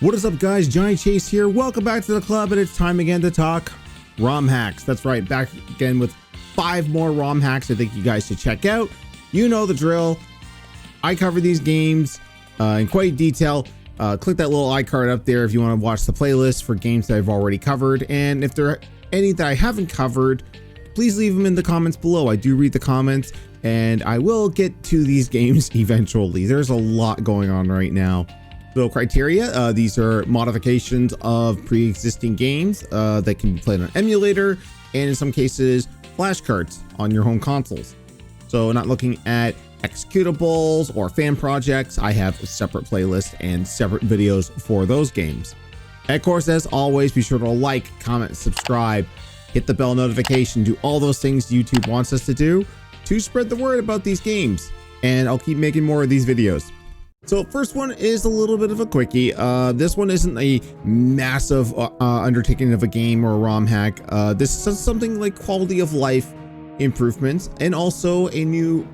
What is up, guys? Johnny Chase here. Welcome back to the club, and it's time again to talk ROM hacks. That's right, back again with 5 more ROM hacks I think you guys should check out. You know the drill. I cover these games in quite detail. Click that little iCard up there if you want to watch the playlist for games that I've already covered. And if there are any that I haven't covered, please leave them in the comments below. I do read the comments, and I will get to these games eventually. There's a lot going on right now. So criteria, these are modifications of pre-existing games that can be played on emulator, and in some cases, flashcards on your home consoles. So not looking at executables or fan projects. I have a separate playlist and separate videos for those games. And of course, as always, be sure to like, comment, subscribe, hit the bell notification, do all those things YouTube wants us to do to spread the word about these games. And I'll keep making more of these videos. So first one is a little bit of a quickie. This one isn't a massive undertaking of a game or a ROM hack. This is something like quality of life improvements and also a new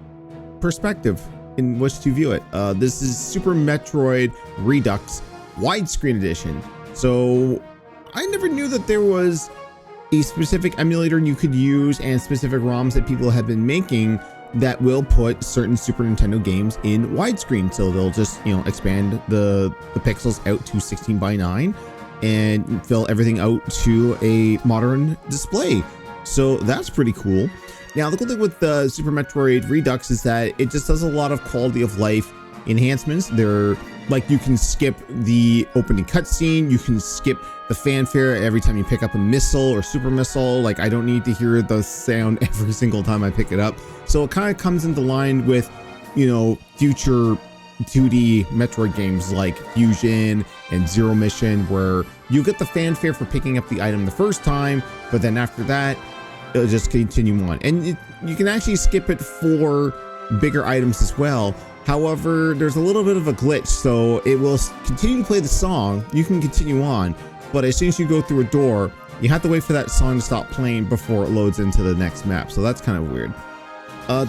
perspective in which to view it. This is Super Metroid Redux widescreen edition. So I never knew that there was a specific emulator you could use and specific ROMs that people have been making that will put certain Super Nintendo games in widescreen. So they'll just, expand the pixels out to 16:9 and fill everything out to a modern display. So that's pretty cool. Now, the cool thing with the Super Metroid Redux is that it just does a lot of quality of life enhancements. They're like, you can skip the opening cutscene, you can skip the fanfare every time you pick up a missile or super missile. Like, I don't need to hear the sound every single time I pick it up. So it kind of comes into line with, future 2D Metroid games like Fusion and Zero Mission, where you get the fanfare for picking up the item the first time, but then after that, it'll just continue on. And you can actually skip it for bigger items as well. However, there's a little bit of a glitch, so it will continue to play the song. You can continue on, but as soon as you go through a door, you have to wait for that song to stop playing before it loads into the next map. So that's kind of weird.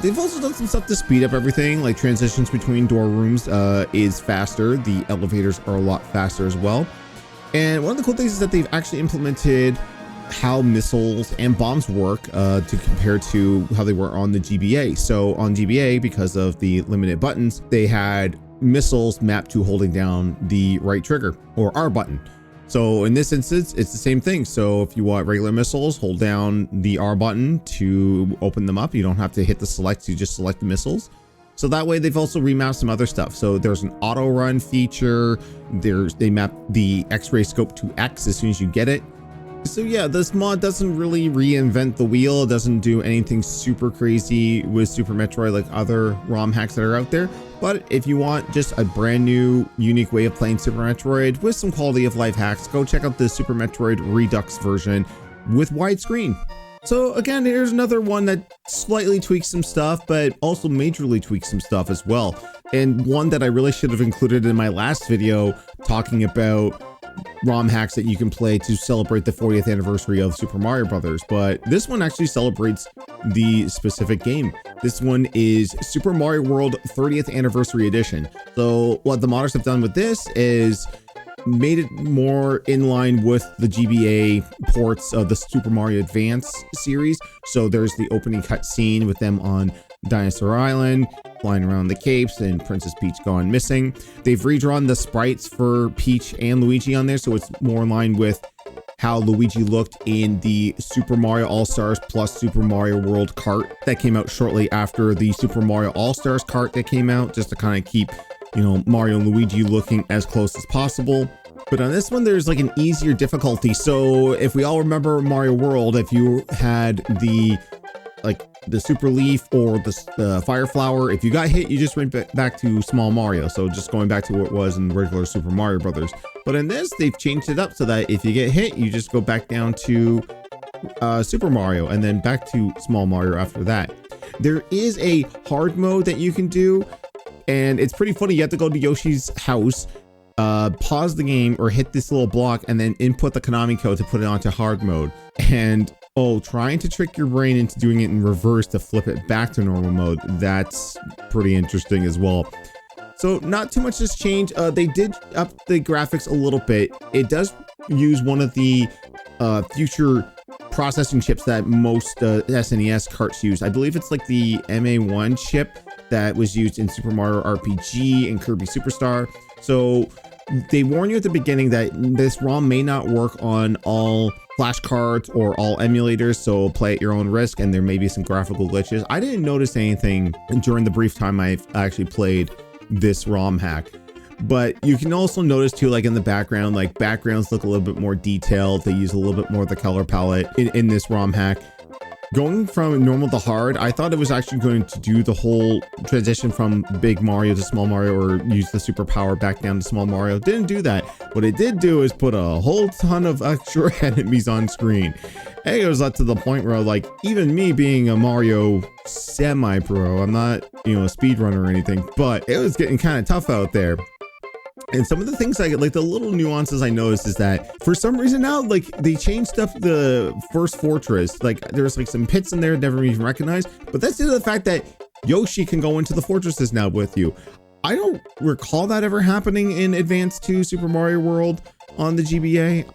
They've also done some stuff to speed up everything, like transitions between door rooms is faster. The elevators are a lot faster as well. And one of the cool things is that they've actually implemented how missiles and bombs work to compare to how they were on the GBA. So on GBA, because of the limited buttons, they had missiles mapped to holding down the right trigger or R button. So in this instance, it's the same thing. So if you want regular missiles, hold down the R button to open them up. You don't have to hit the select, you just select the missiles. So that way they've also remapped some other stuff. So there's an auto run feature. They map the X-ray scope to X as soon as you get it. So yeah, this mod doesn't really reinvent the wheel. It doesn't do anything super crazy with Super Metroid like other ROM hacks that are out there. But if you want just a brand new, unique way of playing Super Metroid with some quality of life hacks, go check out the Super Metroid Redux version with widescreen. So again, here's another one that slightly tweaks some stuff, but also majorly tweaks some stuff as well. And one that I really should have included in my last video talking about ROM hacks that you can play to celebrate the 40th anniversary of Super Mario Brothers, but this one actually celebrates the specific game. This one is Super Mario World 30th Anniversary Edition. So what the modders have done with this is made it more in line with the GBA ports of the Super Mario Advance series. So there's the opening cutscene with them on Dinosaur Island, flying around the capes, and Princess Peach gone missing. They've redrawn the sprites for Peach and Luigi on there, so it's more in line with how Luigi looked in the Super Mario All-Stars plus Super Mario World Kart that came out shortly after the Super Mario All-Stars Kart that came out, just to kind of keep, Mario and Luigi looking as close as possible. But on this one, there's like an easier difficulty. So if we all remember Mario World, if you had the Super Leaf or the Fire Flower, if you got hit, you just went back to Small Mario. So just going back to what it was in regular Super Mario Brothers. But in this, they've changed it up so that if you get hit, you just go back down to Super Mario and then back to Small Mario after that. There is a hard mode that you can do, and it's pretty funny. You have to go to Yoshi's house, pause the game or hit this little block and then input the Konami code to put it onto hard mode. And trying to trick your brain into doing it in reverse to flip it back to normal mode, that's pretty interesting as well. So not too much has changed. They did up the graphics a little bit. It does use one of the future processing chips that most SNES carts use. I believe it's like the MA1 chip that was used in Super Mario RPG and Kirby Superstar. So they warn you at the beginning that this ROM may not work on all flash cards or all emulators, so play at your own risk, and there may be some graphical glitches. I didn't notice anything during the brief time I've actually played this ROM hack. But you can also notice too, like in the background, like backgrounds look a little bit more detailed. They use a little bit more of the color palette in this ROM hack. Going from normal to hard, I thought it was actually going to do the whole transition from big Mario to small Mario, or use the superpower back down to small Mario. Didn't do that. What it did do is put a whole ton of extra enemies on screen. And it goes up to the point where, like, even me being a Mario semi-pro, I'm not, a speedrunner or anything, but it was getting kind of tough out there. And some of the things like the little nuances I noticed is that for some reason now, like, they changed up the first fortress. Like, there's like some pits in there never even recognized, but that's due to the fact that Yoshi can go into the fortresses now with you. I don't recall that ever happening in Advance 2 Super Mario World on the GBA.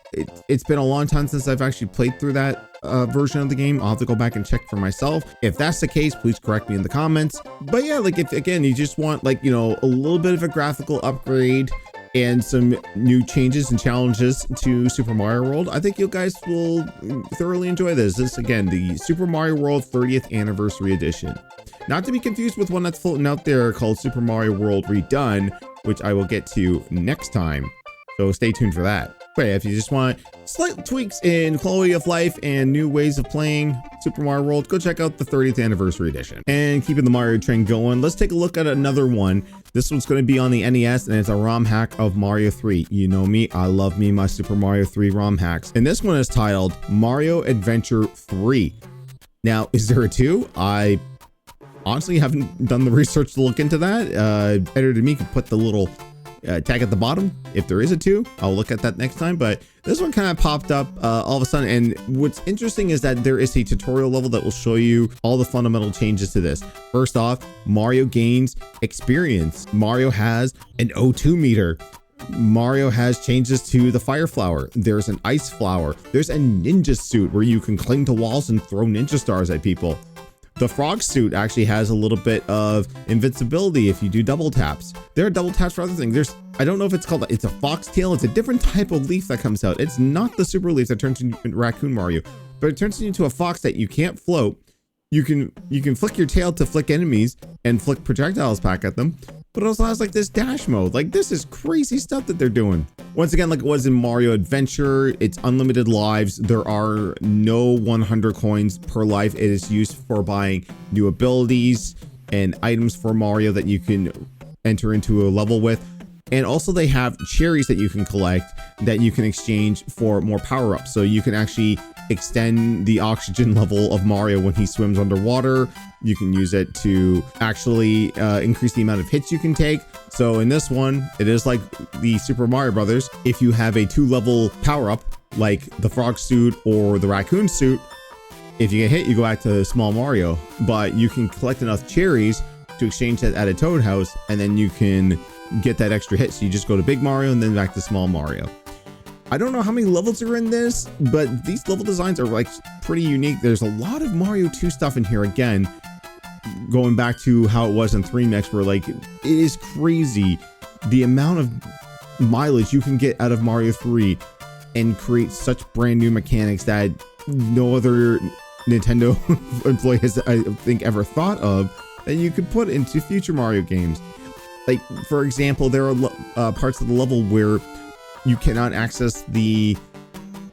It's been a long time since I've actually played through that version of the game. I'll have to go back and check for myself. If that's the case, please correct me in the comments. But yeah, like, if again you just want, like, a little bit of a graphical upgrade and some new changes and challenges to Super Mario World, I think you guys will thoroughly enjoy this. This, again, the Super Mario World 30th Anniversary Edition. Not to be confused with one that's floating out there called Super Mario World Redone, which I will get to next time. So stay tuned for that. But yeah, if you just want slight tweaks in quality of life and new ways of playing Super Mario World, go check out the 30th Anniversary Edition. And keeping the Mario train going, let's take a look at another one. This one's going to be on the NES, and it's a ROM hack of Mario 3. You know me, I love me my Super Mario 3 ROM hacks. And this one is titled Mario Adventure 3. Now, is there a 2? I honestly haven't done the research to look into that. Editor to me can put the little tag at the bottom if there is a 2. I'll look at that next time, but this one kind of popped up all of a sudden. And what's interesting is that there is a tutorial level that will show you all the fundamental changes to this. First off, Mario gains experience. Mario has an O2 meter. Mario has changes to the fire flower. There's an ice flower. There's a ninja suit where you can cling to walls and throw ninja stars at people. The frog suit actually has a little bit of invincibility if you do double taps. There are double taps for other things. I don't know if it's called, it's a foxtail. It's a different type of leaf that comes out. It's not the super leaf that turns into Raccoon Mario, but it turns you into a fox that you can't float. You can flick your tail to flick enemies and flick projectiles back at them, but it also has like this dash mode. Like, this is crazy stuff that they're doing. Once again, like it was in Mario Adventure, it's unlimited lives. There are no 100 coins per life. It is used for buying new abilities and items for Mario that you can enter into a level with. And also they have cherries that you can collect that you can exchange for more power-ups. So you can actually extend the oxygen level of Mario when he swims underwater. You can use it to actually increase the amount of hits you can take. So in this one, it is like the Super Mario Brothers. If you have a 2-level power-up, like the frog suit or the raccoon suit, if you get hit, you go back to small Mario. But you can collect enough cherries to exchange that at a Toad house, and then you can get that extra hit. So you just go to big Mario and then back to small Mario. I don't know how many levels are in this, but these level designs are like pretty unique. There's a lot of Mario 2 stuff in here again, going back to how it was in 3 Mix, where like it is crazy the amount of mileage you can get out of Mario 3 and create such brand new mechanics that no other Nintendo employee has, I think, ever thought of that you could put into future Mario games. Like, for example, there are parts of the level where you cannot access the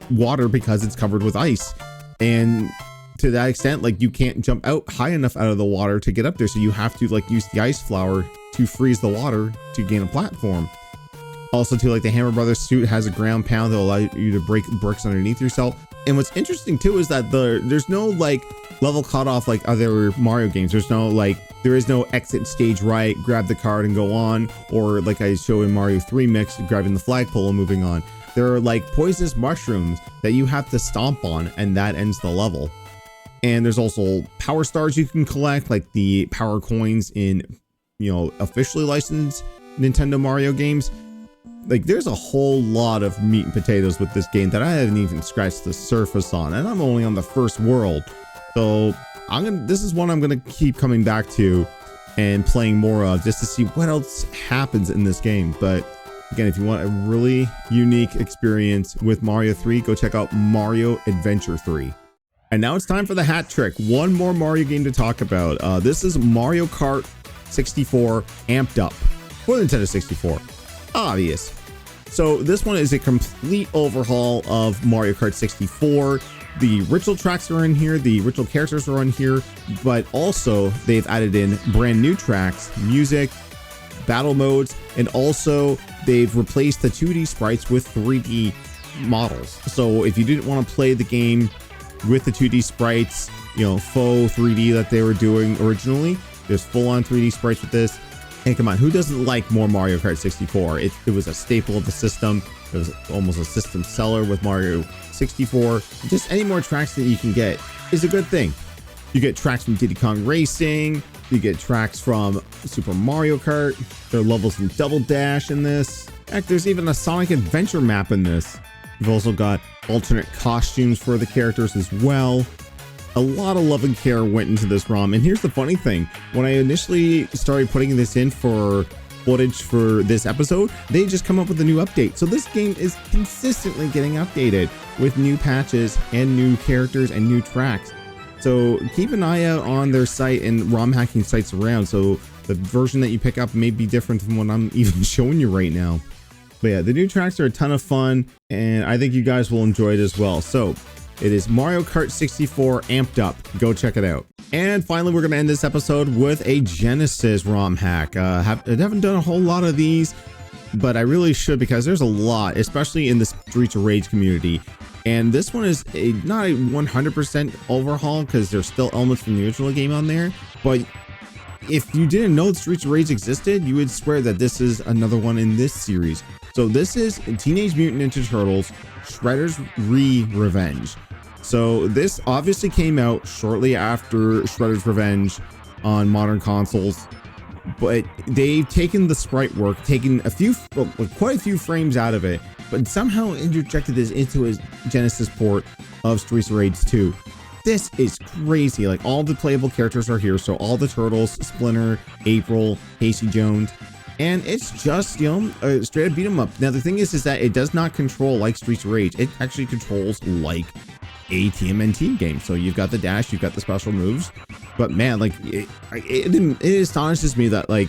water because it's covered with ice. And to that extent, like, you can't jump out high enough out of the water to get up there. So you have to like use the ice flower to freeze the water to gain a platform. Also, too, like the Hammer Brothers suit has a ground pound that will allow you to break bricks underneath yourself. And what's interesting too is that there's no like level cutoff like other Mario games. There is no exit stage right, grab the card and go on, or like I show in Mario 3 Mix, grabbing the flagpole and moving on. There are like poisonous mushrooms that you have to stomp on, and that ends the level. And there's also power stars you can collect, like the power coins in, officially licensed Nintendo Mario games, like there's a whole lot of meat and potatoes with this game that I haven't even scratched the surface on, and I'm only on the first world. So this is one I'm gonna keep coming back to and playing more of, just to see what else happens in this game. But again, if you want a really unique experience with Mario 3, go check out Mario Adventure 3. And now it's time for the hat trick. One more Mario game to talk about. This is Mario Kart 64 amped up for Nintendo 64. Obvious. So this one is a complete overhaul of Mario Kart 64. The original tracks are in here, the original characters are on here, but also they've added in brand new tracks, music, battle modes, and also they've replaced the 2D sprites with 3D models. So if you didn't want to play the game with the 2D sprites, you know, faux 3D that they were doing originally, there's full-on 3D sprites with this. And come on, who doesn't like more Mario Kart 64? It was a staple of the system. It was almost a system seller with Mario 64. Just any more tracks that you can get is a good thing. You get tracks from Diddy Kong Racing. You get tracks from Super Mario Kart. There are levels from Double Dash in this. Heck, there's even a Sonic Adventure map in this. You've also got alternate costumes for the characters as well. A lot of love and care went into this ROM. And here's the funny thing. When I initially started putting this in for footage for this episode, they just come up with a new update. So this game is consistently getting updated with new patches and new characters and new tracks. So keep an eye out on their site and ROM hacking sites around. So the version that you pick up may be different from what I'm even showing you right now. But yeah, the new tracks are a ton of fun, and I think you guys will enjoy it as well. So it is Mario Kart 64 amped up. Go check it out. And finally, we're going to end this episode with a Genesis ROM hack. I haven't done a whole lot of these, but I really should, because there's a lot, especially in the Streets of Rage community. And this one is not a 100% overhaul, because there's still elements from the original game on there. But if you didn't know Streets of Rage existed, you would swear that this is another one in this series. So this is Teenage Mutant Ninja Turtles Shredder's Revenge. So this obviously came out shortly after Shredder's Revenge on modern consoles, but they've taken the sprite work, taken quite a few frames out of it, but somehow interjected this into a Genesis port of Streets of Rage 2. This is crazy. Like, all the playable characters are here. So all the Turtles, Splinter, April, Casey Jones, and it's just, you know, a straight up beat 'em up. Now the thing is that it does not control like Streets of Rage. It actually controls like a TMNT game. So you've got the dash, you've got the special moves, but man, like it astonishes me that like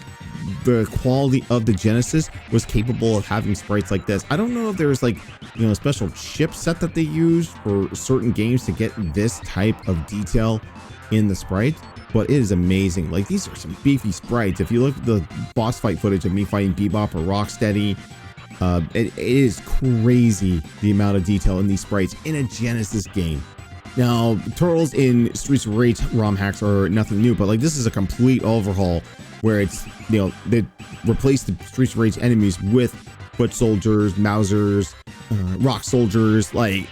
the quality of the Genesis was capable of having sprites like this. I don't know if there's like, you know, a special chipset that they use for certain games to get this type of detail in the sprite, but it is amazing. Like, these are some beefy sprites. If you look at the boss fight footage of me fighting Bebop or Rocksteady, it is crazy the amount of detail in these sprites in a Genesis game. Now, Turtles in Streets of Rage ROM hacks are nothing new, but like, this is a complete overhaul where it's, you know, they replace the Streets of Rage enemies with foot soldiers, Mousers, rock soldiers. Like,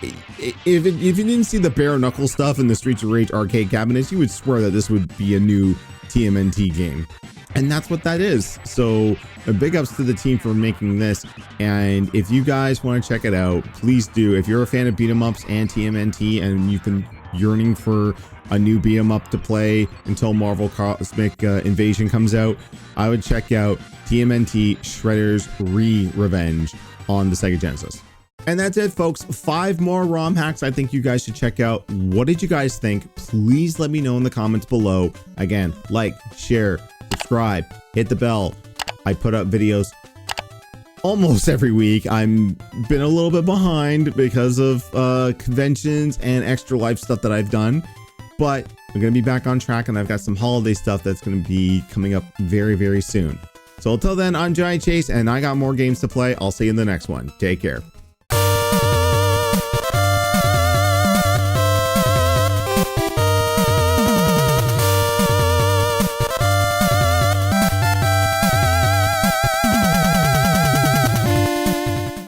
if you didn't see the bare knuckle stuff in the Streets of Rage arcade cabinets, you would swear that this would be a new TMNT game. And that's what that is. So big ups to the team for making this. And if you guys want to check it out, please do. If you're a fan of beat 'em ups and TMNT, and you've been yearning for a new beat 'em up to play until Marvel Cosmic Invasion comes out, I would check out TMNT Shredder's Revenge on the Sega Genesis. And that's it, folks. 5 more ROM hacks I think you guys should check out. What did you guys think? Please let me know in the comments below. Again, like, share, subscribe, hit the bell. I put up videos almost every week. I'm been a little bit behind because of conventions and extra life stuff that I've done, but I'm gonna be back on track, and I've got some holiday stuff that's gonna be coming up very, very soon. So until then, I'm Giant Chase, and I got more games to play. I'll see you in the next one. Take care.